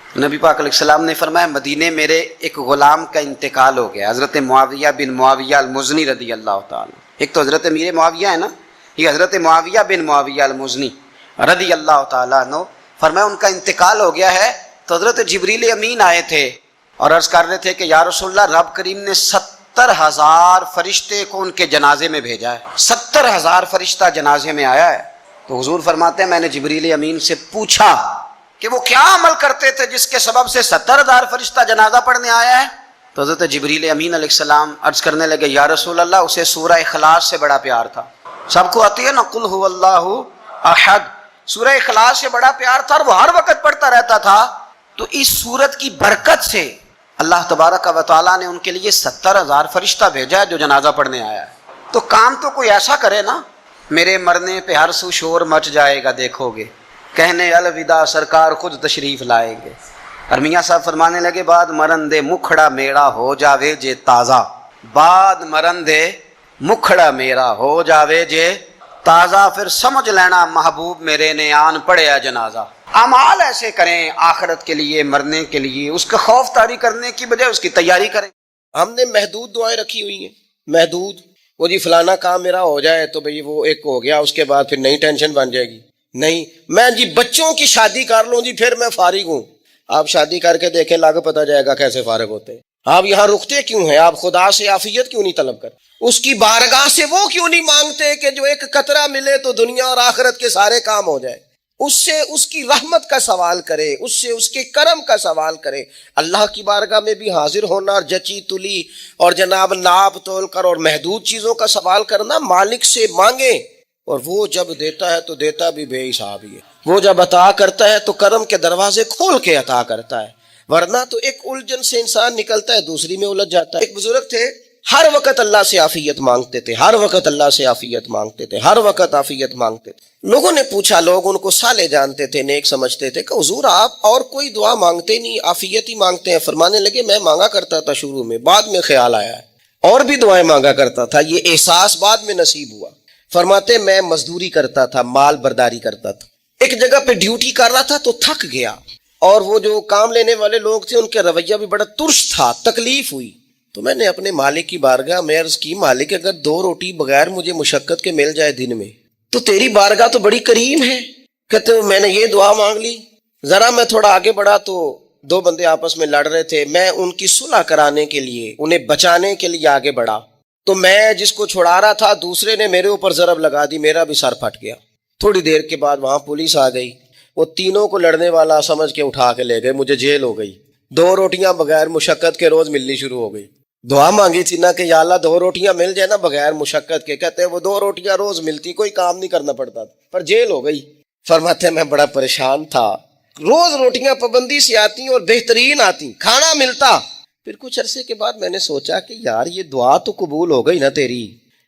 نبی پاک علیہ السلام نے فرمایا مدینے میرے ایک غلام کا انتقال ہو گیا، حضرت معاویہ بن معاویہ المزنی رضی اللہ تعالیٰ۔ ایک تو حضرت امیر معاویہ ہے نا، یہ حضرت معاویہ بن معاویہ المزنی رضی اللہ تعالیٰ عنہ، فرمایا ان کا انتقال ہو گیا ہے۔ تو حضرت جبریل امین آئے تھے اور عرض کر رہے تھے کہ یا رسول اللہ، رب کریم نے 70,000 فرشتے کو ان کے جنازے میں بھیجا ہے، 70,000 فرشتہ جنازے میں آیا ہے۔ تو حضور فرماتے ہیں میں نے جبریل امین سے پوچھا کہ وہ کیا عمل کرتے تھے جس کے سبب سے 70,000 فرشتہ جنازہ پڑھنے آیا ہے؟ تو حضرت جبریل امین علیہ السلام عرض کرنے لگے یا رسول اللہ، اسے سورہ اخلاص سے بڑا پیار تھا۔ سب کو آتی ہے نا قل هو اللہ احد، سورہ اخلاص سے بڑا پیار تھا اور وہ ہر وقت پڑھتا رہتا تھا۔ تو اس سورت کی برکت سے اللہ تبارک و تعالیٰ نے ان کے لیے 70,000 فرشتہ بھیجا ہے جو جنازہ پڑھنے آیا ہے۔ تو کام تو کوئی ایسا کرے نا، میرے مرنے پہ ہر سو شور مچ جائے گا دیکھو گے، کہنے الوداع سرکار خود تشریف لائیں گے۔ اور میاں صاحب فرمانے لگے بعد مرن دے مکھڑا میرا ہو جاوے جے تازہ، بعد مرن دے مکھڑا میرا ہو جاوے جے تازہ، پھر سمجھ لینا محبوب میرے نے آن پڑیا جنازہ۔ اعمال ایسے کریں آخرت کے لیے، مرنے کے لیے، اس کا خوف طاری کرنے کی بجائے اس کی تیاری کریں۔ ہم نے محدود دعائیں رکھی ہوئی ہیں، محدود، وہ جی فلانا کام میرا ہو جائے تو بھئی وہ ایک ہو گیا، اس کے بعد پھر نئی ٹینشن بن جائے گی۔ نہیں، میں جی بچوں کی شادی کر لوں جی پھر میں فارغ ہوں۔ آپ شادی کر کے دیکھیں، لاگو پتہ جائے گا کیسے فارغ ہوتے ہیں۔ آپ یہاں رکتے کیوں ہیں؟ آپ خدا سے عافیت کیوں نہیں طلب کرتے؟ اس کی بارگاہ سے وہ کیوں نہیں مانگتے کہ جو ایک قطرہ ملے تو دنیا اور آخرت کے سارے کام ہو جائے؟ اس سے اس کی رحمت کا سوال کرے، اس سے اس کے کرم کا سوال کرے۔ اللہ کی بارگاہ میں بھی حاضر ہونا اور جچی تلی اور جناب ناپ تول کر اور محدود چیزوں کا سوال کرنا، مالک سے مانگے، اور وہ جب دیتا ہے تو دیتا بھی بے حساب ہی ہے۔ وہ جب عطا کرتا ہے تو کرم کے دروازے کھول کے عطا کرتا ہے، ورنہ تو ایک الجھن سے انسان نکلتا ہے دوسری میں الجھ جاتا ہے۔ ایک بزرگ تھے، ہر وقت اللہ سے عافیت مانگتے تھے، ہر وقت اللہ سے عافیت مانگتے تھے، ہر وقت عافیت مانگتے تھے۔ لوگوں نے پوچھا، لوگ ان کو صالح جانتے تھے، نیک سمجھتے تھے، کہ حضور آپ اور کوئی دعا مانگتے نہیں، عافیت ہی مانگتے ہیں۔ فرمانے لگے میں مانگا کرتا تھا شروع میں، بعد میں خیال آیا ہے اور بھی دعائیں مانگا کرتا تھا، یہ احساس بعد میں نصیب ہوا۔ فرماتے میں مزدوری کرتا تھا، مال برداری کرتا تھا، ایک جگہ پہ ڈیوٹی کر رہا تھا تو تھک گیا، اور وہ جو کام لینے والے لوگ تھے ان کے رویہ بھی بڑا ترش تھا، تکلیف ہوئی۔ تو میں نے اپنے مالک کی بارگاہ میں عرض کی، مالک اگر 2 روٹی بغیر مجھے مشقت کے مل جائے دن میں تو تیری بارگاہ تو بڑی کریم ہے۔ کہتے میں نے یہ دعا مانگ لی، ذرا میں تھوڑا آگے بڑھا تو 2 بندے آپس میں لڑ رہے تھے، میں ان کی صلح کرانے کے لیے، انہیں بچانے کے لیے آگے بڑھا، تو میں جس کو چھڑا رہا تھا دوسرے نے میرے اوپر ضرب لگا دی، میرا بھی سر پھٹ گیا۔ تھوڑی دیر کے بعد وہاں پولیس آ گئی، وہ تینوں کو لڑنے والا سمجھ کے اٹھا کے لے گئے، مجھے جیل ہو گئی۔ 2 روٹیاں بغیر مشقت کے روز ملنی شروع ہو گئی۔ دعا مانگی تھی نا کہ یا اللہ 2 روٹیاں مل جائے نا بغیر مشقت کے، کہتے وہ 2 روٹیاں روز ملتی، کوئی کام نہیں کرنا پڑتا تھا، پر جیل ہو گئی۔ فرماتے میں بڑا پریشان تھا، روز روٹیاں پابندی سے آتی اور بہترین آتی، کھانا ملتا۔ پھر کچھ عرصے کے بعد میں نے سوچا کہ یار یہ دعا تو قبول ہو گئی نا تیری،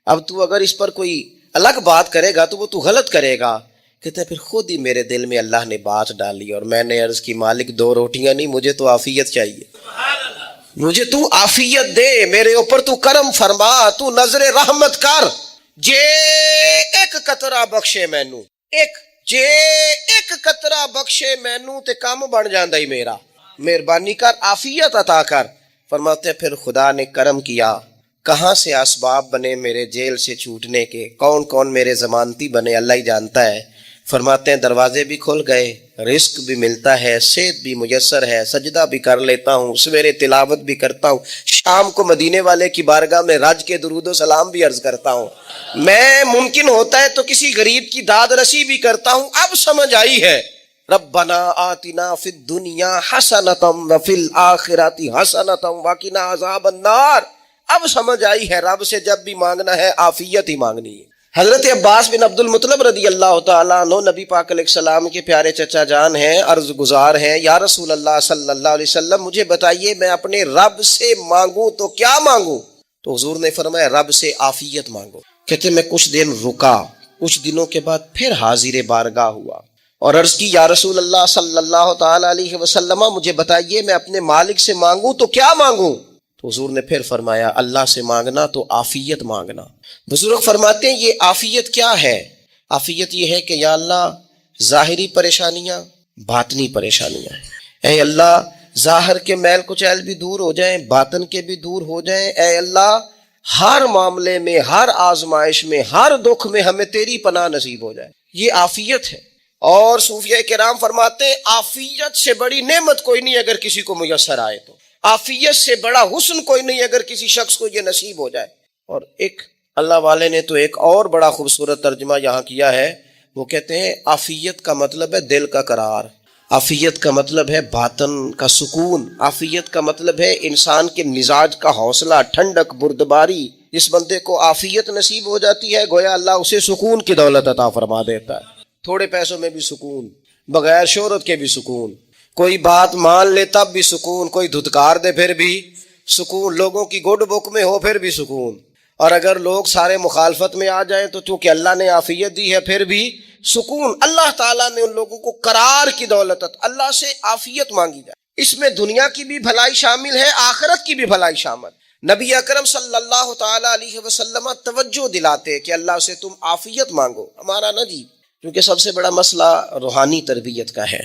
اب تو اگر اس پر کوئی الگ بات کرے گا تو وہ تو غلط کرے گا۔ کہتے پھر خود ہی میرے دل میں اللہ نے بات ڈالی اور میں نے عرض کی، مالک 2 روٹیاں نہیں، مجھے تو عافیت چاہیے، مجھے تو عافیت دے، میرے اوپر تو کرم فرما، تو نظر رحمت کر، جے ایک قطرہ بخشے مینوں، جے ایک قطرہ بخشے مینوں تے کام بن جاندا ہی میرا، مہربانی کر، عافیت عطا کر۔ فرماتے پھر خدا نے کرم کیا، کہاں سے اسباب بنے میرے جیل سے چھوٹنے کے، کون کون میرے ضمانتی بنے اللہ ہی جانتا ہے۔ فرماتے ہیں دروازے بھی کھل گئے، رزق بھی ملتا ہے، صحت بھی میسر ہے، سجدہ بھی کر لیتا ہوں، سویرے تلاوت بھی کرتا ہوں، شام کو مدینے والے کی بارگاہ میں رج کے درود و سلام بھی عرض کرتا ہوں، میں ممکن ہوتا ہے تو کسی غریب کی داد رسی بھی کرتا ہوں۔ اب سمجھ آئی ہے، ربنا آتنا فی الدنیا حسنۃ وفی الآخرۃ حسنۃ وقنا عذاب النار۔ اب سمجھ آئی ہے رب سے جب بھی مانگنا ہے عافیت ہی مانگنی ہے۔ حضرت عباس بن عبد المطلب رضی اللہ تعالیٰ عنہ نبی پاک علیہ السلام کے پیارے چچا جان ہیں، عرض گزار ہیں، یا رسول اللہ صلی اللہ علیہ وسلم مجھے بتائیے میں اپنے رب سے مانگوں تو کیا مانگوں؟ تو حضور نے فرمایا رب سے عافیت مانگو۔ کہتے میں کچھ دن رکا، کچھ دنوں کے بعد پھر حاضر بارگاہ ہوا اور عرض کی، یا رسول اللہ صلی اللہ تعالیٰ علیہ وسلم مجھے بتائیے میں اپنے مالک سے مانگوں تو کیا مانگوں؟ تو حضور نے پھر فرمایا اللہ سے مانگنا تو عافیت مانگنا۔ بزرگ فرماتے ہیں یہ عافیت کیا ہے؟ عافیت یہ ہے کہ یا اللہ ظاہری پریشانیاں، باطنی پریشانیاں، اے اللہ ظاہر کے میل کچیل بھی دور ہو جائیں، باطن کے بھی دور ہو جائیں، اے اللہ ہر معاملے میں، ہر آزمائش میں، ہر دکھ میں ہمیں تیری پناہ نصیب ہو جائے. یہ عافیت ہے. اور صوفیہ کرام فرماتے ہیں عافیت سے بڑی نعمت کوئی نہیں اگر کسی کو میسر آئے تو، عافیت سے بڑا حسن کوئی نہیں اگر کسی شخص کو یہ نصیب ہو جائے. اور ایک اللہ والے نے تو ایک اور بڑا خوبصورت ترجمہ یہاں کیا ہے، وہ کہتے ہیں عافیت کا مطلب ہے دل کا قرار، عافیت کا مطلب ہے باطن کا سکون، عافیت کا مطلب ہے انسان کے مزاج کا حوصلہ، ٹھنڈک، بردباری. جس بندے کو عافیت نصیب ہو جاتی ہے گویا اللہ اسے سکون کی دولت عطا فرما دیتا ہے. تھوڑے پیسوں میں بھی سکون، بغیر شہرت کے بھی سکون، کوئی بات مان لے تب بھی سکون، کوئی دھتکار دے پھر بھی سکون، لوگوں کی گڈ بک میں ہو پھر بھی سکون. اور اگر لوگ سارے مخالفت میں آ جائیں تو چونکہ اللہ نے عافیت دی ہے پھر بھی سکون. اللہ تعالیٰ نے ان لوگوں کو قرار کی دولت، اللہ سے عافیت مانگی جائے. اس میں دنیا کی بھی بھلائی شامل ہے، آخرت کی بھی بھلائی شامل. نبی اکرم صلی اللہ تعالیٰ علیہ وسلم توجہ دلاتے کہ اللہ سے تم عافیت مانگو. ہمارا نہ جی، کیونکہ سب سے بڑا مسئلہ روحانی تربیت کا ہے.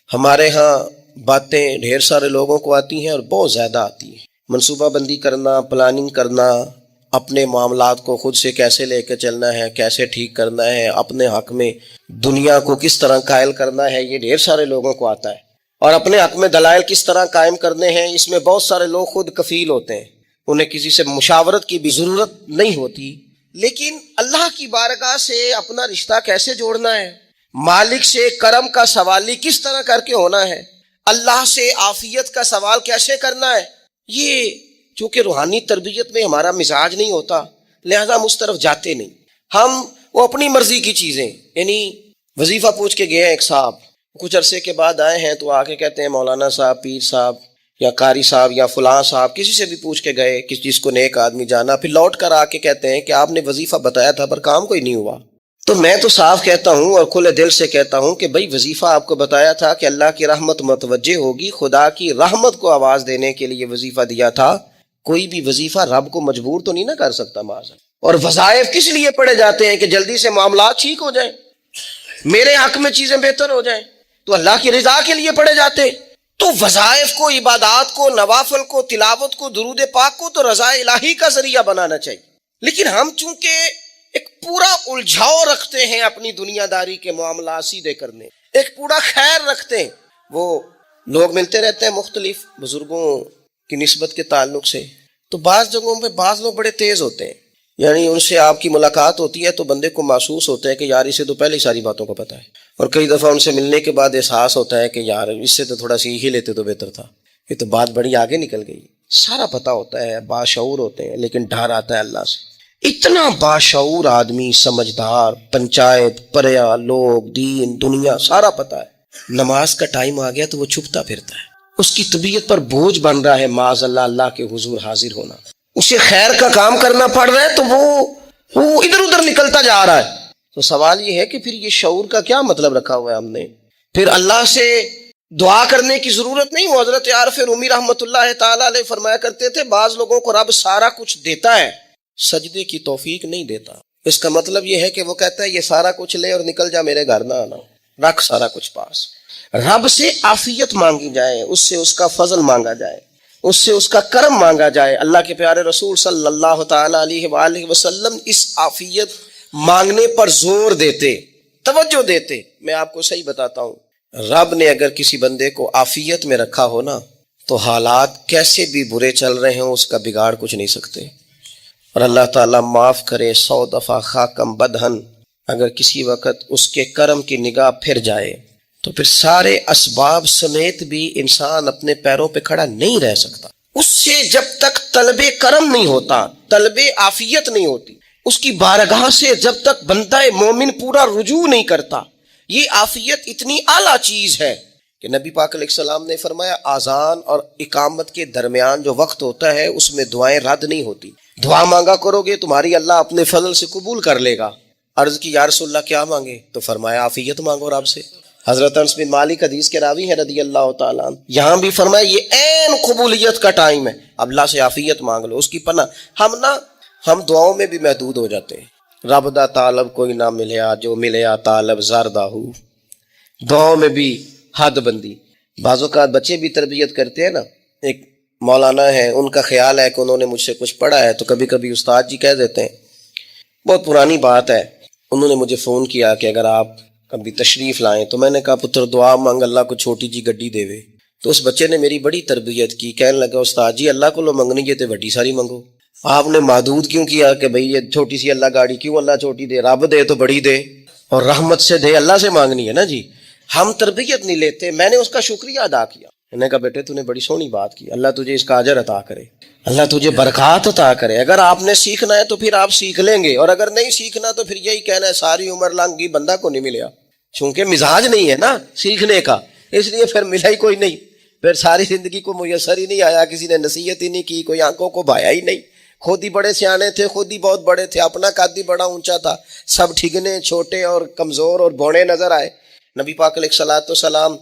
ہمارے ہاں باتیں ڈھیر سارے لوگوں کو آتی ہیں اور بہت زیادہ آتی ہیں. منصوبہ بندی کرنا، پلاننگ کرنا، اپنے معاملات کو خود سے کیسے لے کے چلنا ہے، کیسے ٹھیک کرنا ہے، اپنے حق میں دنیا کو کس طرح قائل کرنا ہے، یہ ڈھیر سارے لوگوں کو آتا ہے. اور اپنے حق میں دلائل کس طرح قائم کرنے ہیں، اس میں بہت سارے لوگ خود کفیل ہوتے ہیں، انہیں کسی سے مشاورت کی بھی ضرورت نہیں ہوتی. لیکن اللہ کی بارگاہ سے اپنا رشتہ کیسے جوڑنا ہے، مالک سے کرم کا سوالی کس طرح کر کے ہونا ہے، اللہ سے عافیت کا سوال کیسے کرنا ہے، یہ چونکہ روحانی تربیت میں ہمارا مزاج نہیں ہوتا لہذا ہم اس طرف جاتے نہیں. ہم وہ اپنی مرضی کی چیزیں، یعنی وظیفہ پوچھ کے گئے ہیں ایک صاحب، کچھ عرصے کے بعد آئے ہیں تو آ کے کہتے ہیں مولانا صاحب، پیر صاحب یا قاری صاحب یا فلاں صاحب، کسی سے بھی پوچھ کے گئے کس چیز کو نیک آدمی جانا، پھر لوٹ کر آ کے کہتے ہیں کہ آپ نے وظیفہ بتایا تھا پر کام کوئی نہیں ہوا. تو میں تو صاف کہتا ہوں اور کھلے دل سے کہتا ہوں کہ بھائی وظیفہ آپ کو بتایا تھا کہ اللہ کی رحمت متوجہ ہوگی، خدا کی رحمت کو آواز دینے کے لیے وظیفہ دیا تھا. کوئی بھی وظیفہ رب کو مجبور تو نہیں نہ کر سکتا معاذ. اور وظائف کس لیے پڑھے جاتے ہیں کہ جلدی سے معاملات ٹھیک ہو جائیں، میرے حق میں چیزیں بہتر ہو جائیں، تو اللہ کی رضا کے لیے پڑھے جاتے ہیں. تو وظائف کو، عبادات کو، نوافل کو، تلاوت کو، درود پاک کو تو رضا الہی کا ذریعہ بنانا چاہیے. لیکن ہم چونکہ ایک پورا الجھاؤ رکھتے ہیں اپنی دنیا داری کے معاملات سیدھے کرنے، ایک پورا خیر رکھتے ہیں. وہ لوگ ملتے رہتے ہیں مختلف بزرگوں کی نسبت کے تعلق سے، تو بعض جگہوں پہ بعض لوگ بڑے تیز ہوتے ہیں، یعنی ان سے آپ کی ملاقات ہوتی ہے تو بندے کو محسوس ہوتا ہے کہ یار اسے تو پہلے ہی ساری باتوں کا پتہ ہے. اور کئی دفعہ ان سے ملنے کے بعد احساس ہوتا ہے کہ یار اس سے تو تھوڑا سیکھ ہی لیتے تو بہتر تھا، یہ تو بات بڑی آگے نکل گئی. سارا پتہ ہوتا ہے، باشعور ہوتے ہیں، لیکن ڈر آتا ہے اللہ سے. اتنا باشعور آدمی، سمجھدار، پنچایت، پریا، لوگ، دین، دنیا سارا پتہ ہے، نماز کا ٹائم آ گیا تو وہ چھپتا پھرتا ہے. اس کی طبیعت پر بوجھ بن رہا ہے معاذ اللہ اللہ کے حضور حاضر ہونا، اسے خیر کا کام کرنا پڑ رہا ہے تو وہ ادھر ادھر نکلتا جا رہا ہے. تو سوال یہ ہے کہ پھر یہ شعور کا کیا مطلب رکھا ہوا ہے ہم نے؟ پھر اللہ سے دعا کرنے کی ضرورت نہیں. وہ حضرت عارف رومی رحمۃ اللہ تعالیٰ علیہ فرمایا کرتے تھے بعض لوگوں کو رب سارا کچھ دیتا ہے، سجدے کی توفیق نہیں دیتا. اس کا مطلب یہ ہے کہ وہ کہتا ہے یہ سارا کچھ لے اور نکل جا، میرے گھر نہ آنا، رکھ سارا کچھ پاس. رب سے عافیت مانگی جائے، اس سے اس کا فضل مانگا جائے، اس سے اس کا کرم مانگا جائے. اللہ کے پیارے رسول صلی اللہ تعالیٰ علیہ وآلہ وسلم اس عافیت مانگنے پر زور دیتے، توجہ دیتے. میں آپ کو صحیح بتاتا ہوں، رب نے اگر کسی بندے کو عافیت میں رکھا ہو نا تو حالات کیسے بھی برے چل رہے ہوں اس کا بگاڑ کچھ نہیں سکتے. اور اللہ تعالیٰ معاف کرے 100 دفعہ خاکم بدہن، اگر کسی وقت اس کے کرم کی نگاہ پھر جائے تو پھر سارے اسباب سمیت بھی انسان اپنے پیروں پہ کھڑا نہیں رہ سکتا. اس سے جب تک طلب کرم نہیں ہوتا، طلب عافیت نہیں ہوتی، اس کی بارگاہ سے جب تک بندہ مومن پورا رجوع نہیں کرتا. یہ عافیت اتنی اعلیٰ چیز ہے کہ نبی پاک علیہ السلام نے فرمایا آذان اور اقامت کے درمیان جو وقت ہوتا ہے اس میں دعائیں رد نہیں ہوتی. دعا مانگا کرو گے تمہاری اللہ اپنے فضل سے قبول کر لے گا. عرض کی یا رسول اللہ کیا مانگے؟ تو فرمایا عافیت مانگو رب سے. حضرت انس بن مالک حدیث کے راوی ہیں رضی اللہ تعالیٰ عنہ، یہاں بھی فرمایا یہ عین قبولیت کا ٹائم ہے، اب اللہ سے عافیت مانگ لو، اس کی پناہ. ہم دعاؤں میں بھی محدود ہو جاتے ہیں. رب دا طالب کوئی نہ ملیا، جو ملیا طالب زردہ ہو. دعاؤں میں بھی حد بندی. بعض اوقات بچے بھی تربیت کرتے ہیں نا. ایک مولانا ہے، ان کا خیال ہے کہ انہوں نے مجھ سے کچھ پڑھا ہے، تو کبھی کبھی استاد جی کہہ دیتے ہیں، بہت پرانی بات ہے، انہوں نے مجھے فون کیا کہ اگر آپ کبھی تشریف لائیں، تو میں نے کہا پتر دعا مانگ اللہ کو چھوٹی جی گڈی دے وے. تو اس بچے نے میری بڑی تربیت کی، کہنے لگا استاد جی اللہ کو لو منگنی ہے تو بڑی ساری منگو. آپ نے محدود کیوں کیا کہ بھئی یہ چھوٹی سی اللہ گاڑی کیوں اللہ چھوٹی دے، رب دے تو بڑی دے، اور رحمت سے دے، اللہ سے مانگنی ہے نا جی. ہم تربیت نہیں لیتے. میں نے اس کا شکریہ ادا کیا، میں نے کہا بیٹے تو نے بڑی سونی بات کی، اللہ تجھے اس کا اجر عطا کرے، اللہ تجھے برکات عطا کرے. اگر آپ نے سیکھنا ہے تو پھر آپ سیکھ لیں گے، اور اگر نہیں سیکھنا تو پھر یہی کہنا ہے ساری عمر لنگ گئی بندہ کو نہیں ملیا. چونکہ مزاج نہیں ہے نا سیکھنے کا، اس لیے پھر ملا ہی کوئی نہیں. پھر ساری زندگی کو میسر ہی نہیں آیا، کسی نے نصیحت ہی نہیں کی، کوئی آنکھوں کو بھایا ہی نہیں. خود ہی بڑے سیانے تھے، خود ہی بہت بڑے تھے، اپنا قد بھی بڑا اونچا تھا، سب ٹھگنے چھوٹے اور کمزور اور بوڑے نظر آئے. نبی پاک علیہ الصلوۃ والسلام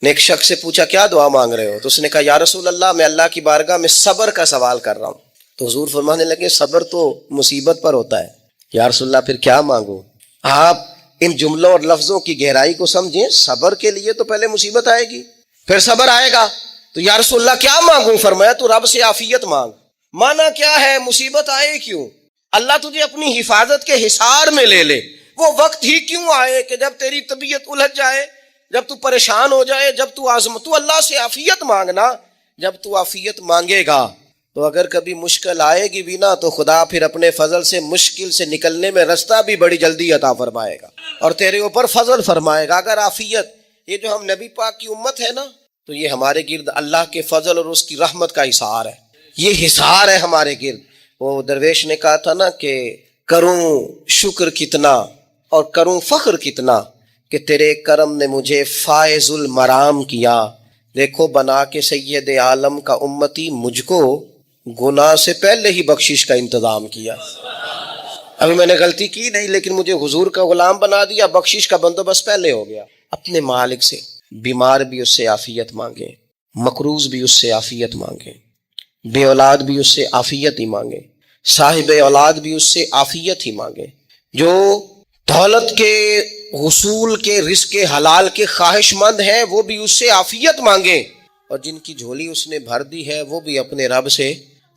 نے ایک شخص سے پوچھا کیا دعا مانگ رہے ہو؟ تو اس نے کہا یا رسول اللہ میں اللہ کی بارگاہ میں صبر کا سوال کر رہا ہوں. تو حضور فرمانے لگے صبر تو مصیبت پر ہوتا ہے. یا رسول اللہ پھر کیا مانگو؟ آپ ان جملوں اور لفظوں کی گہرائی کو سمجھیں. صبر کے لیے تو پہلے مصیبت آئے گی، پھر صبر آئے گا. تو یا رسول اللہ کیا مانگوں؟ فرمایا تو رب سے عافیت مانگ. مانا کیا ہے؟ مصیبت آئے کیوں؟ اللہ تجھے اپنی حفاظت کے حصار میں لے لے. وہ وقت ہی کیوں آئے کہ جب تیری طبیعت الجھ جائے، جب تو پریشان ہو جائے، جب تو تو اللہ سے عافیت مانگنا. جب تو عافیت مانگے گا تو اگر کبھی مشکل آئے گی بھی نا، تو خدا پھر اپنے فضل سے مشکل سے نکلنے میں رستہ بھی بڑی جلدی عطا فرمائے گا اور تیرے اوپر فضل فرمائے گا. اگر عافیت، یہ جو ہم نبی پاک کی امت ہے نا، تو یہ ہمارے گرد اللہ کے فضل اور اس کی رحمت کا حصار ہے. یہ حصار ہے ہمارے گرد. وہ درویش نے کہا تھا نا کہ کروں شکر کتنا اور کروں فخر کتنا کہ تیرے کرم نے مجھے فائز المرام کیا. دیکھو بنا کے سید عالم کا امتی مجھ کو گناہ سے پہلے ہی بخشش کا انتظام کیا. ابھی میں نے غلطی کی نہیں، لیکن مجھے حضور کا غلام بنا دیا، بخشش کا بندوبست پہلے ہو گیا. اپنے مالک سے بیمار بھی اس سے عافیت مانگے، مقروض بھی اس سے عافیت مانگے، بے اولاد بھی اس سے عافیت ہی مانگے، صاحب اولاد بھی اس سے عافیت ہی مانگے. جو دولت کے حصول کے رزق حلال کے خواہش مند ہیں وہ بھی اس سے عافیت مانگیں، اور جن کی جھولی اس نے بھر دی ہے وہ بھی اپنے رب سے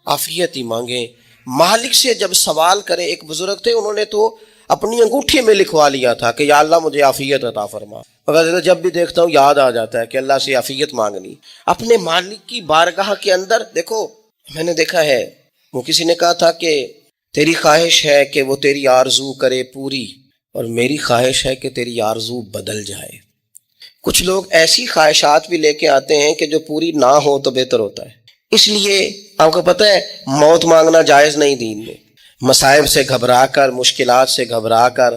عافیت ہی مانگیں. مالک سے جب سوال کرے، ایک بزرگ تھے انہوں نے تو اپنی انگوٹھی میں لکھوا لیا تھا کہ یا اللہ مجھے عافیت عطا فرما. مگر جب بھی دیکھتا ہوں یاد آ جاتا ہے کہ اللہ سے عافیت مانگنی. اپنے مالک کی بارگاہ کے اندر دیکھو، میں نے دیکھا ہے وہ کسی نے کہا تھا کہ تیری خواہش ہے کہ وہ تیری آرزو کرے پوری، اور میری خواہش ہے کہ تیری آرزو بدل جائے. کچھ لوگ ایسی خواہشات بھی لے کے آتے ہیں کہ جو پوری نہ ہو تو بہتر ہوتا ہے. اس لیے آپ کو پتہ ہے موت مانگنا جائز نہیں دین میں. مصائب سے گھبرا کر، مشکلات سے گھبرا کر،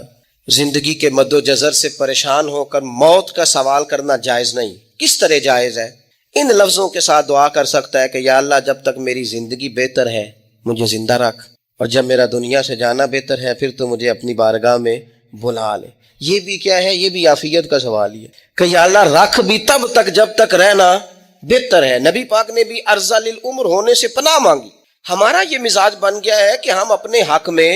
زندگی کے مد و جزر سے پریشان ہو کر موت کا سوال کرنا جائز نہیں. کس طرح جائز ہے؟ ان لفظوں کے ساتھ دعا کر سکتا ہے کہ یا اللہ جب تک میری زندگی بہتر ہے مجھے زندہ رکھ، اور جب میرا دنیا سے جانا بہتر ہے پھر تو مجھے اپنی بارگاہ میں بلا لے. یہ بھی کیا ہے؟ یہ بھی عافیت کا سوال ہی ہے کہ یا اللہ رکھ بھی تب تک جب تک رہنا بہتر ہے. نبی پاک نے بھی ارذل العمر ہونے سے پناہ مانگی. ہمارا یہ مزاج بن گیا ہے کہ ہم اپنے حق میں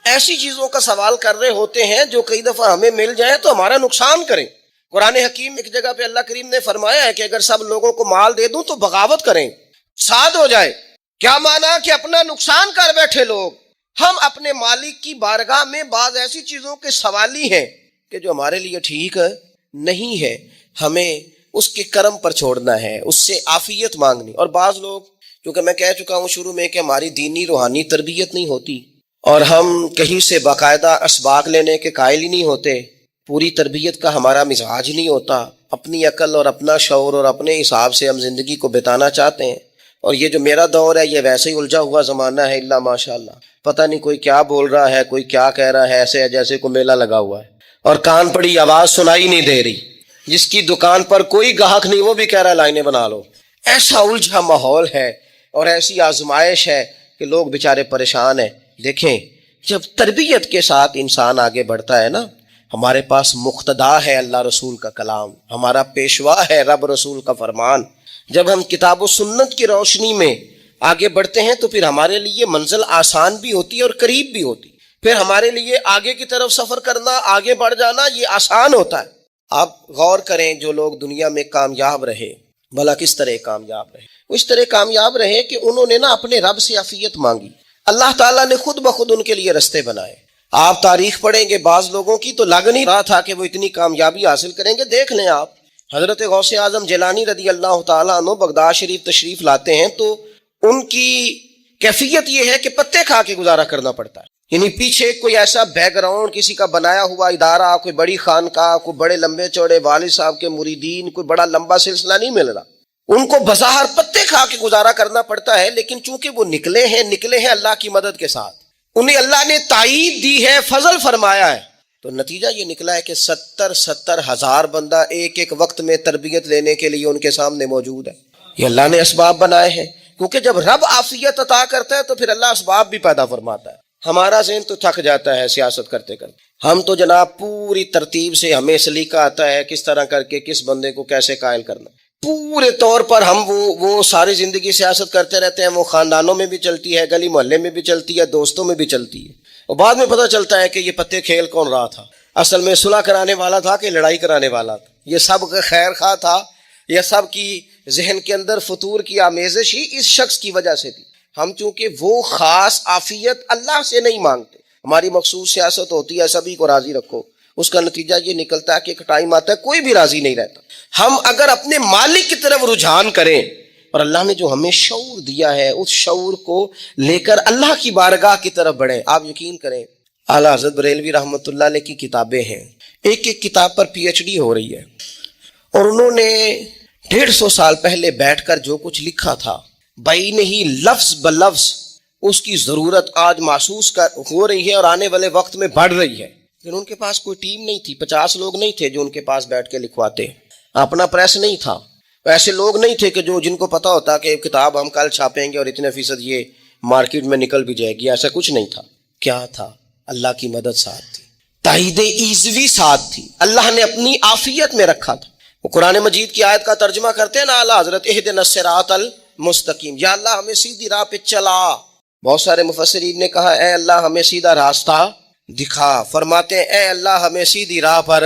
ایسی چیزوں کا سوال کر رہے ہوتے ہیں جو کئی دفعہ ہمیں مل جائیں تو ہمارا نقصان کریں. قرآن حکیم ایک جگہ پہ اللہ کریم نے فرمایا ہے کہ اگر سب لوگوں کو مال دے دوں تو بغاوت کریں، فساد ہو جائے. کیا مانا؟ کہ اپنا نقصان کر بیٹھے لوگ. ہم اپنے مالک کی بارگاہ میں بعض ایسی چیزوں کے سوالی ہیں کہ جو ہمارے لیے ٹھیک نہیں ہے، ہمیں اس کے کرم پر چھوڑنا ہے، اس سے عافیت مانگنی. اور بعض لوگ، کیونکہ میں کہہ چکا ہوں شروع میں کہ ہماری دینی روحانی تربیت نہیں ہوتی اور ہم کہیں سے باقاعدہ اسباق لینے کے قائل ہی نہیں ہوتے، پوری تربیت کا ہمارا مزاج نہیں ہوتا، اپنی عقل اور اپنا شعور اور اپنے حساب سے ہم زندگی کو بتانا چاہتے ہیں. اور یہ جو میرا دور ہے یہ ویسے ہی الجھا ہوا زمانہ ہے، اللہ ماشاء اللہ. پتہ نہیں کوئی کیا بول رہا ہے، کوئی کیا کہہ رہا ہے، ایسے ہے جیسے کوئی میلہ لگا ہوا ہے اور کان پڑی آواز سنائی نہیں دے رہی. جس کی دکان پر کوئی گاہک نہیں وہ بھی کہہ رہا ہے لائنیں بنا لو. ایسا الجھا ماحول ہے اور ایسی آزمائش ہے کہ لوگ بیچارے پریشان ہیں. دیکھیں جب تربیت کے ساتھ انسان آگے بڑھتا ہے نا، ہمارے پاس مقتدا ہے اللہ رسول کا کلام، ہمارا پیشوا ہے رب رسول کا فرمان. جب ہم کتاب و سنت کی روشنی میں آگے بڑھتے ہیں تو پھر ہمارے لیے منزل آسان بھی ہوتی ہے اور قریب بھی ہوتی. پھر ہمارے لیے آگے کی طرف سفر کرنا، آگے بڑھ جانا یہ آسان ہوتا ہے. آپ غور کریں جو لوگ دنیا میں کامیاب رہے، بھلا کس طرح کامیاب رہے؟ وہ اس طرح کامیاب رہے کہ انہوں نے نا اپنے رب سے عافیت مانگی، اللہ تعالیٰ نے خود بخود ان کے لیے رستے بنائے۔ آپ تاریخ پڑھیں گے بعض لوگوں کی تو لگ نہیں رہا تھا کہ وہ اتنی کامیابی حاصل کریں گے۔ دیکھ لیں آپ، حضرت غوث اعظم جیلانی رضی اللہ تعالیٰ عنہ بغداد شریف تشریف لاتے ہیں تو ان کی کیفیت یہ ہے کہ پتے کھا کے گزارا کرنا پڑتا ہے، یعنی پیچھے کوئی ایسا بیک گراؤنڈ کسی کا بنایا ہوا ادارہ، کوئی بڑی خانقاہ، کوئی بڑے لمبے چوڑے والد صاحب کے مریدین، کوئی بڑا لمبا سلسلہ نہیں مل رہا۔ ان کو بظاہر پتے کھا کے گزارا کرنا پڑتا ہے، لیکن چونکہ وہ نکلے ہیں اللہ کی مدد کے ساتھ، انہیں اللہ نے تائید دی ہے، فضل فرمایا ہے، تو نتیجہ یہ نکلا ہے کہ 70 ہزار بندہ ایک ایک وقت میں تربیت لینے کے لیے ان کے سامنے موجود ہے۔ یہ اللہ نے اسباب بنائے ہیں، کیونکہ جب رب عافیت عطا کرتا ہے تو پھر اللہ اسباب بھی پیدا فرماتا ہے۔ ہمارا ذہن تو تھک جاتا ہے سیاست کرتے کرتے، ہم تو جناب پوری ترتیب سے ہمیں سلیقہ آتا ہے کس طرح کر کے کس بندے کو کیسے قائل کرنا، پورے طور پر ہم وہ ساری زندگی سیاست کرتے رہتے ہیں۔ وہ خاندانوں میں بھی چلتی ہے، گلی محلے میں بھی چلتی ہے، دوستوں میں بھی چلتی ہے، اور بعد میں پتہ چلتا ہے کہ یہ پتے کھیل کون رہا تھا، اصل میں صلح کرانے والا تھا کہ لڑائی کرانے والا تھا، یہ سب خیر خواہ تھا، یہ سب کی ذہن کے اندر فطور کی آمیزش ہی اس شخص کی وجہ سے تھی۔ ہم چونکہ وہ خاص عافیت اللہ سے نہیں مانگتے، ہماری مخصوص سیاست ہوتی ہے سبھی کو راضی رکھو، اس کا نتیجہ یہ نکلتا ہے کہ ایک ٹائم آتا ہے کوئی بھی راضی نہیں رہتا۔ ہم اگر اپنے مالک کی طرف رجحان کریں اور اللہ نے جو ہمیں شعور دیا ہے اس شعور کو لے کر اللہ کی بارگاہ کی طرف بڑھیں، آپ یقین کریں اعلیٰ حضرت بریلوی رحمۃ اللہ علیہ کی کتابیں ہیں، ایک ایک کتاب پر پی ایچ ڈی ہو رہی ہے، اور انہوں نے 150 سال پہلے بیٹھ کر جو کچھ لکھا تھا بعین ہی لفظ بلفظ اس کی ضرورت آج محسوس ہو رہی ہے اور آنے والے وقت میں بڑھ رہی ہے۔ لیکن ان کے پاس کوئی ٹیم نہیں تھی، 50 لوگ نہیں تھے جو ان کے پاس بیٹھ کے لکھواتے، اپنا پریس نہیں تھا، ایسے لوگ نہیں تھے کہ جن کو پتا ہوتا کہ کتاب ہم کل چھاپیں گے اور اتنے فیصد یہ مارکیٹ میں نکل بھی جائے گی، ایسا کچھ نہیں تھا۔ کیا تھا؟ اللہ کی مدد ساتھ تھی، تائید ایزوی ساتھ تھی، اللہ نے اپنی عافیت میں رکھا تھا۔ وہ قرآن مجید کی آیت کا ترجمہ کرتے ہیں نا اعلیٰ حضرت اہدنا الصراط المستقیم، یا اللہ ہمیں سیدھی راہ پہ چلا۔ بہت سارے مفسرین نے کہا اے اللہ ہمیں سیدھا راستہ دکھا، فرماتے ہیں اے اللہ ہمیں سیدھی راہ پر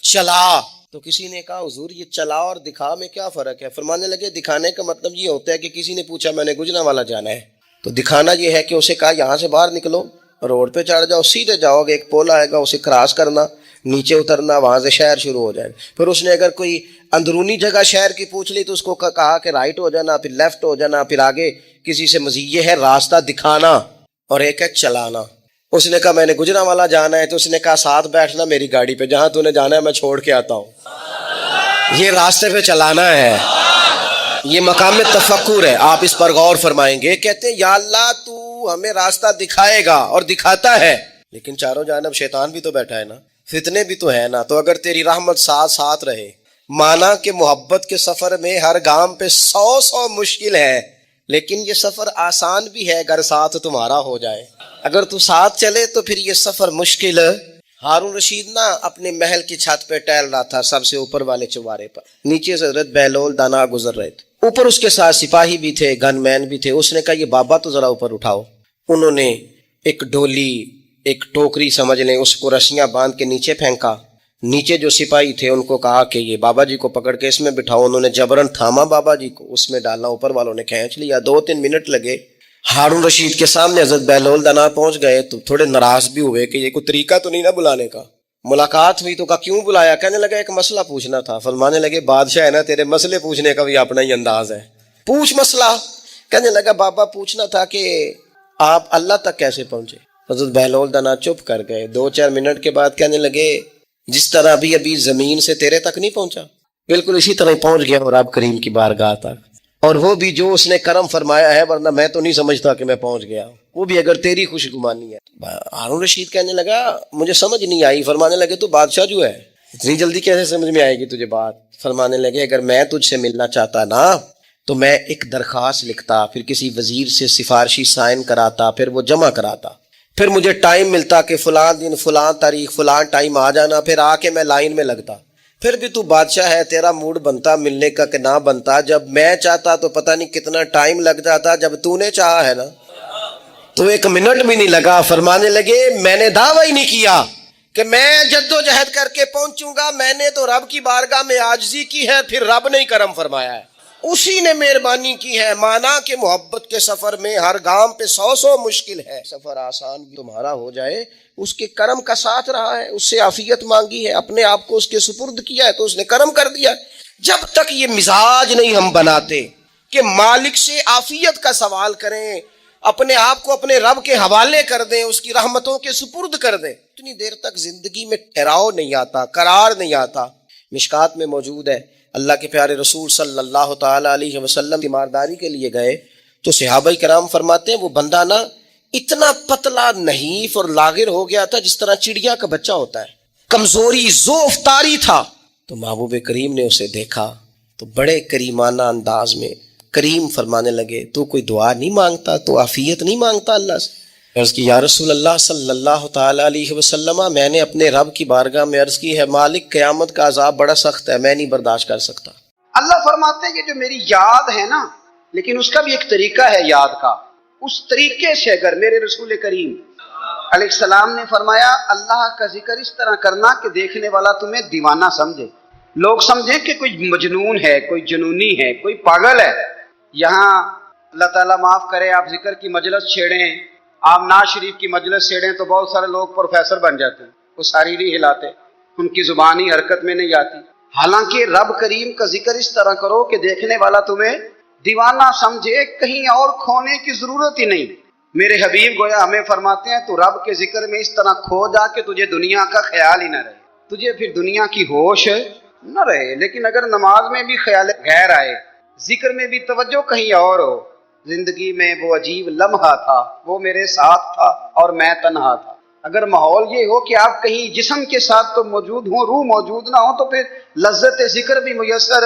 چلا۔ تو کسی نے کہا حضور یہ چلا اور دکھا میں کیا فرق ہے؟ فرمانے لگے دکھانے کا مطلب یہ ہوتا ہے کہ کسی نے پوچھا میں نے گجرانوالہ جانا ہے، تو دکھانا یہ ہے کہ اسے کہا یہاں سے باہر نکلو، روڈ پہ چڑھ جاؤ، سیدھے جاؤ گے، ایک پول آئے گا اسے کراس کرنا، نیچے اترنا، وہاں سے شہر شروع ہو جائے گا۔ پھر اس نے اگر کوئی اندرونی جگہ شہر کی پوچھ لی تو اس کو کہا کہ رائٹ ہو جانا، پھر لیفٹ ہو جانا، پھر آگے کسی سے مزید۔ یہ ہے راستہ دکھانا اور ایک ہے چلانا۔ اس نے کہا میں نے گجرانوالہ جانا ہے، تو اس نے کہا ساتھ بیٹھنا میری گاڑی پہ، جہاں تو نے جانا ہے میں چھوڑ کے آتا ہوں۔ یہ راستے پہ چلانا ہے، یہ مقام تفکر ہے، آپ اس پر غور فرمائیں گے۔ کہتے ہیں یا اللہ تو ہمیں راستہ دکھائے گا اور دکھاتا ہے، لیکن چاروں جانب شیطان بھی تو بیٹھا ہے نا، فتنے بھی تو ہے نا، تو اگر تیری رحمت ساتھ رہے، مانا کہ محبت کے سفر میں ہر گام پہ 100 مشکل ہے، لیکن یہ سفر آسان بھی ہے اگر ساتھ تمہارا ہو جائے۔ اگر تو ساتھ چلے تو پھر یہ سفر مشکل۔ ہارون رشید نا اپنے محل کی چھت پہ ٹہل رہا تھا، سب سے اوپر والے چوارے پر، نیچے سے حضرت بہلول دانا گزر رہے تھے، اوپر اس کے ساتھ سپاہی بھی تھے، گن مین بھی تھے۔ اس نے کہا یہ بابا تو ذرا اوپر اٹھاؤ۔ انہوں نے ایک ڈولی، ایک ٹوکری سمجھ لیں، اس کو رسیاں باندھ کے نیچے پھینکا۔ نیچے جو سپاہی تھے ان کو کہا کہ یہ بابا جی کو پکڑ کے اس میں بٹھاؤ۔ انہوں نے جبرن تھاما بابا جی کو، اس میں ڈالنا، اوپر والوں نے کھینچ لیا۔ 2-3 منٹ لگے۔ ہارون رشید کے سامنے حضرت بہلول دانا پہنچ گئے تو تھوڑے ناراض بھی ہوئے کہ یہ کوئی طریقہ تو نہیں نا بلانے کا۔ ملاقات ہوئی تو کہا کیوں بلایا؟ کہنے لگا ایک مسئلہ پوچھنا تھا۔ فرمانے لگے بادشاہ ہے نا، تیرے مسئلے پوچھنے کا بھی اپنا ہی انداز ہے، پوچھ مسئلہ۔ کہنے لگا بابا پوچھنا تھا کہ آپ اللہ تک کیسے پہنچے؟ حضرت بہلول دانا چپ کر گئے۔ 2-4 منٹ کے بعد کہنے لگے جس طرح ابھی زمین سے تیرے تک نہیں پہنچا، بالکل اسی طرح پہنچ گیا اور رب کریم کی بارگاہ تک، اور وہ بھی جو اس نے کرم فرمایا ہے، ورنہ میں تو نہیں سمجھتا کہ میں پہنچ گیا، وہ بھی اگر تیری خوش گمانی ہے۔ ہارون رشید کہنے لگا مجھے سمجھ نہیں آئی۔ فرمانے لگے تو بادشاہ جو ہے اتنی جلدی کیسے سمجھ میں آئے گی تجھے بات؟ فرمانے لگے اگر میں تجھ سے ملنا چاہتا نا تو میں ایک درخواست لکھتا، پھر کسی وزیر سے سفارشی سائن کراتا، پھر وہ جمع کراتا، پھر مجھے ٹائم ملتا کہ فلاں دن فلاں تاریخ فلاں ٹائم آ جانا، پھر آ کے میں لائن میں لگتا۔ پھر بھی تو بادشاہ ہے، تیرا موڈ بنتا ملنے کا کہ نہ بنتا؟ جب میں چاہتا تو پتہ نہیں کتنا ٹائم لگ جاتا، جب تو نے چاہا ہے نا تو 1 منٹ بھی نہیں لگا۔ فرمانے لگے میں نے دعویٰ ہی نہیں کیا کہ میں جدوجہد کر کے پہنچوں گا، میں نے تو رب کی بارگاہ میں عاجزی کی ہے، پھر رب نے ہی کرم فرمایا ہے۔ اسی نے مہربانی کی ہے. مانا کہ محبت کے سفر میں ہر گام پہ 100 مشکل ہے. سفر آسان بھی تمہارا ہو جائے، اس کے کرم کا ساتھ رہا ہے، اس سے عافیت مانگی ہے، اپنے آپ کو اس کے سپرد کیا ہے تو اس نے کرم کر دیا. جب تک یہ مزاج نہیں ہم بناتے کہ مالک سے عافیت کا سوال کریں، اپنے آپ کو اپنے رب کے حوالے کر دیں، اس کی رحمتوں کے سپرد کر دیں، اتنی دیر تک زندگی میں ٹھہراؤ نہیں آتا، قرار نہیں آتا. مشکات میں موجود ہے، اللہ کے پیارے رسول صلی اللہ تعالی علیہ وسلم تیمارداری کے لیے گئے تو صحابہ کرام فرماتے ہیں وہ بندہ نا اتنا پتلا نحیف اور لاغر ہو گیا تھا جس طرح چڑیا کا بچہ ہوتا ہے، کمزوری ضعف طاری تھا. تو محبوب کریم نے اسے دیکھا تو بڑے کریمانہ انداز میں کریم فرمانے لگے، تو کوئی دعا نہیں مانگتا، تو عافیت نہیں مانگتا اللہ سے؟ عرض کی یا رسول اللہ صلی اللہ تعالی علیہ وسلم، میں نے اپنے رب کی بارگاہ میں عرض کی ہے مالک قیامت کا عذاب بڑا سخت ہے، میں نہیں برداشت کر سکتا. اللہ فرماتے ہیں یہ جو میری یاد ہے نا، لیکن اس کا بھی ایک طریقہ ہے یاد کا، اس طریقے سے اگر میرے رسول کریم علیہ السلام نے فرمایا اللہ کا ذکر اس طرح کرنا کہ دیکھنے والا تمہیں دیوانہ سمجھے، لوگ سمجھیں کہ کوئی مجنون ہے، کوئی جنونی ہے، کوئی پاگل ہے. یہاں اللہ تعالیٰ معاف کرے، آپ ذکر کی مجلس چھیڑیں، آپ ناز شریف کی مجلس چھیڑیں تو بہت سارے لوگ پروفیسر بن جاتے ہیں، وہ ساری نہیں ہلاتے، ان کی زبان ہی حرکت میں نہیں آتی. حالانکہ رب کریم کا ذکر اس طرح کرو کہ دیکھنے والا تمہیں دیوانہ سمجھے، کہیں اور کھونے کی ضرورت ہی نہیں. میرے حبیب گویا ہمیں فرماتے ہیں تو رب کے ذکر میں اس طرح کھو جا کہ تجھے دنیا کا خیال ہی نہ رہے، تجھے پھر دنیا کی ہوش نہ رہے. لیکن اگر نماز میں بھی خیال غیر آئے، ذکر میں بھی توجہ کہیں اور ہو، زندگی میں وہ عجیب لمحہ تھا، وہ میرے ساتھ تھا اور میں تنہا تھا. اگر ماحول یہ ہو کہ آپ کہیں جسم کے ساتھ تو موجود ہوں، روح موجود نہ ہو، تو پھر لذت ذکر بھی میسر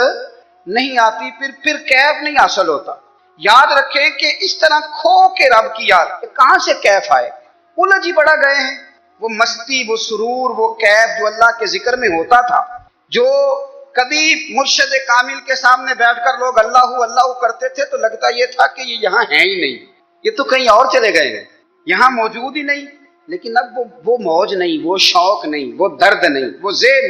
نہیں آتی، پھر کیف نہیں حاصل ہوتا. یاد رکھیں کہ اس طرح کھو کے رب کی یاد، کہاں سے کیف آئے؟ الجھ ہی بڑا گئے ہیں. وہ مستی، وہ سرور، وہ کیف جو اللہ کے ذکر میں ہوتا تھا، جو کبھی مرشد کامل کے سامنے بیٹھ کر لوگ اللہ اللہ کرتے تھے تو لگتا یہ تھا کہ یہ یہاں ہیں ہی نہیں، یہ تو کہیں اور چلے گئے ہیں، یہاں موجود ہی نہیں. لیکن اب وہ موج نہیں، وہ شوق نہیں، وہ درد نہیں، وہ زیر